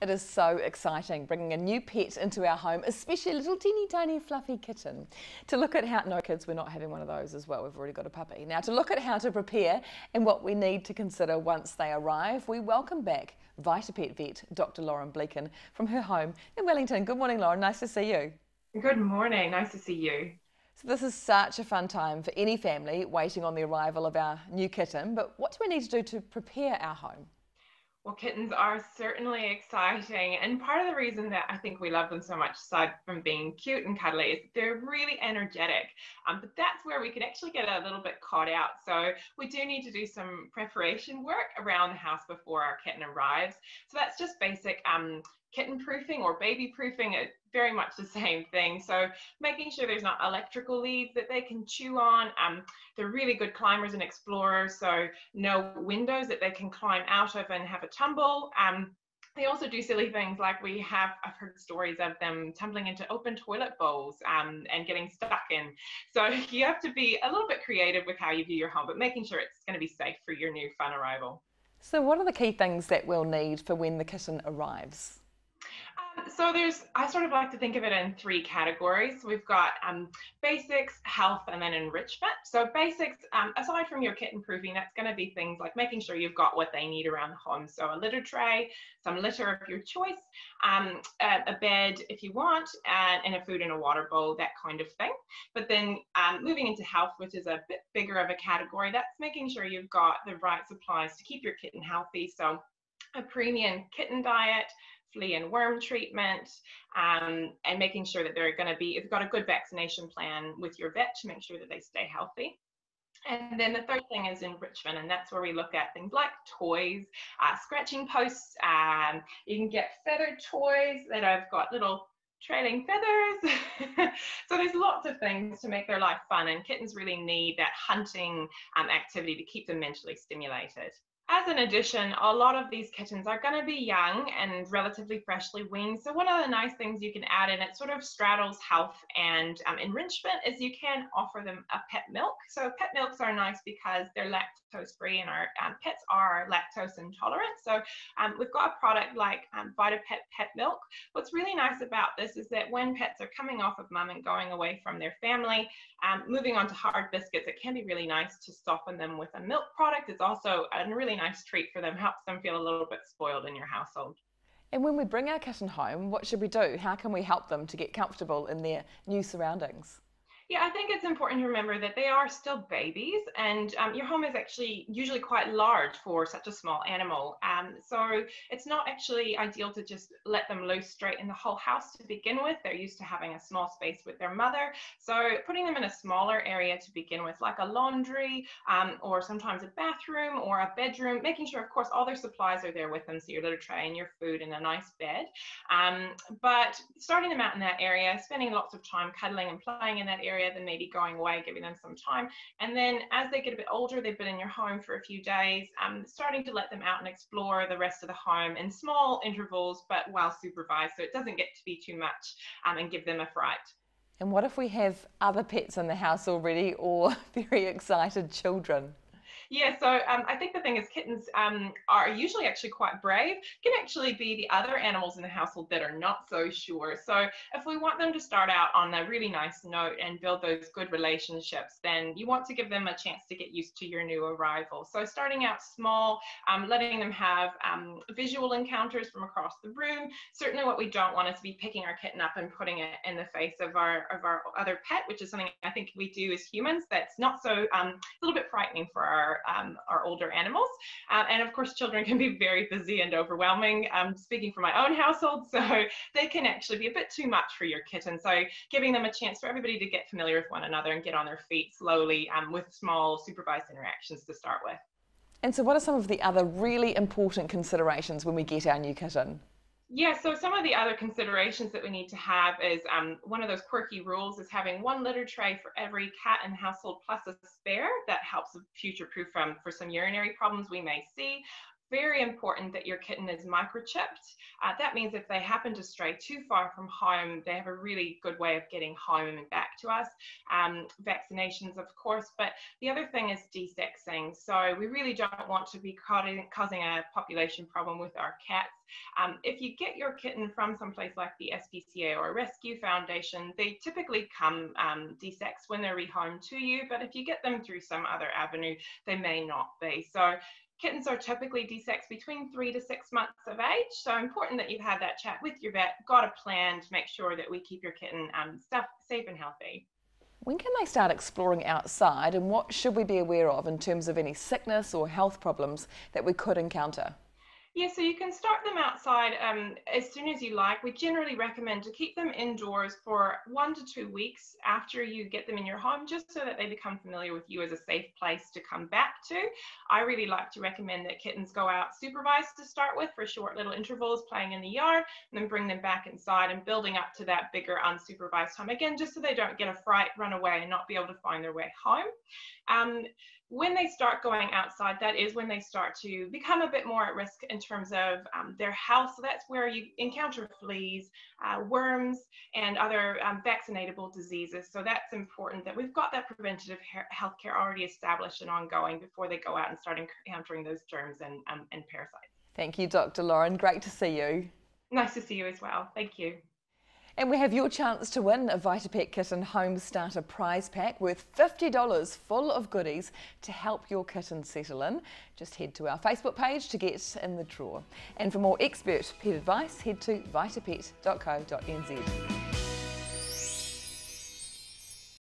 It is so exciting bringing a new pet into our home, especially a little teeny tiny fluffy kitten. To look at how, no kids, we're not having one of those as well, we've already got a puppy. Now to look at how to prepare and what we need to consider once they arrive, we welcome back VitaPet Vet, Dr. Lauren Bleaken from her home in Wellington. Good morning, Lauren, nice to see you. Good morning, nice to see you. So this is such a fun time for any family waiting on the arrival of our new kitten, but what do we need to do to prepare our home? Well, kittens are certainly exciting, and part of the reason that I think we love them so much, aside from being cute and cuddly, is they're really energetic. But that's where we could actually get a little bit caught out. So we do need to do some preparation work around the house before our kitten arrives. So that's just basic kitten proofing or baby proofing. It's very much the same thing. So making sure there's not electrical leads that they can chew on. They're really good climbers and explorers, so no windows that they can climb out of and have a tumble. They also do silly things like I've heard stories of them tumbling into open toilet bowls and getting stuck in. So you have to be a little bit creative with how you view your home, but making sure it's going to be safe for your new fun arrival. So what are the key things that we'll need for when the kitten arrives? So I sort of like to think of it in three categories. We've got basics, health, and then enrichment. So basics, aside from your kitten proofing, that's going to be things like making sure you've got what they need around the home. So a litter tray, some litter of your choice, a bed if you want, and a food and a water bowl, that kind of thing. But then moving into health, which is a bit bigger of a category, that's making sure you've got the right supplies to keep your kitten healthy. So a premium kitten diet, flea and worm treatment, and making sure that you've got a good vaccination plan with your vet to make sure that they stay healthy. And then the third thing is enrichment, and that's where we look at things like toys, scratching posts. You can get feathered toys that have got little trailing feathers. So there's lots of things to make their life fun, and kittens really need that hunting activity to keep them mentally stimulated. As an addition, a lot of these kittens are going to be young and relatively freshly weaned. So one of the nice things you can add in, it sort of straddles health and enrichment, is you can offer them a pet milk. So pet milks are nice because they're lactose free, and our pets are lactose intolerant. So we've got a product like VitaPet Pet Milk. What's really nice about this is that when pets are coming off of mum and going away from their family, moving on to hard biscuits, it can be really nice to soften them with a milk product. It's also a really nice treat for them, helps them feel a little bit spoiled in your household. And when we bring our kitten home, what should we do? How can we help them to get comfortable in their new surroundings? Yeah, I think it's important to remember that they are still babies, and your home is actually usually quite large for such a small animal. So it's not actually ideal to just let them loose straight in the whole house to begin with. They're used to having a small space with their mother. So putting them in a smaller area to begin with, like a laundry or sometimes a bathroom or a bedroom, making sure, of course, all their supplies are there with them. So your litter tray and your food and a nice bed. But starting them out in that area, spending lots of time cuddling and playing in that area, then maybe going away, giving them some time. And then as they get a bit older, they've been in your home for a few days, starting to let them out and explore the rest of the home in small intervals, but well supervised, so it doesn't get to be too much and give them a fright. And what if we have other pets in the house already or very excited children? Yeah, so I think the thing is kittens are usually actually quite brave. Can actually be the other animals in the household that are not so sure. So if we want them to start out on a really nice note and build those good relationships, then you want to give them a chance to get used to your new arrival. So starting out small, letting them have visual encounters from across the room. Certainly what we don't want is to be picking our kitten up and putting it in the face of our other pet, which is something I think we do as humans that's not so, a little bit frightening for our older animals. And of course, children can be very busy and overwhelming. Speaking for my own household, so they can actually be a bit too much for your kitten. So giving them a chance for everybody to get familiar with one another and get on their feet slowly with small supervised interactions to start with. And so what are some of the other really important considerations when we get our new kitten? Yeah, so some of the other considerations that we need to have is one of those quirky rules is having one litter tray for every cat in the household plus a spare. That helps future-proof for some urinary problems we may see. very important that your kitten is microchipped. That means if they happen to stray too far from home, they have a really good way of getting home and back to us. Vaccinations, of course, but the other thing is desexing. So we really don't want to be causing a population problem with our cats. If you get your kitten from someplace like the SPCA or a rescue foundation, they typically come desexed when they're rehomed to you, but if you get them through some other avenue, they may not be. So kittens are typically desexed between 3 to 6 months of age. So important that you've had that chat with your vet, got a plan to make sure that we keep your kitten safe and healthy. When can they start exploring outside, and what should we be aware of in terms of any sickness or health problems that we could encounter? Yeah, so you can start them outside as soon as you like. We generally recommend to keep them indoors for 1 to 2 weeks after you get them in your home, just so that they become familiar with you as a safe place to come back to. I really like to recommend that kittens go out supervised to start with for short little intervals playing in the yard, and then bring them back inside and building up to that bigger unsupervised time again, just so they don't get a fright, run away, and not be able to find their way home. When they start going outside, that is when they start to become a bit more at risk in terms of their health. So that's where you encounter fleas, worms, and other vaccinatable diseases. So that's important that we've got that preventative health care already established and ongoing before they go out and start encountering those germs and parasites. Thank you, Dr. Lauren. Great to see you. Nice to see you as well. Thank you. And we have your chance to win a VitaPet Kitten Home Starter prize pack worth $50 full of goodies to help your kitten settle in. Just head to our Facebook page to get in the draw. And for more expert pet advice, head to vitapet.co.nz.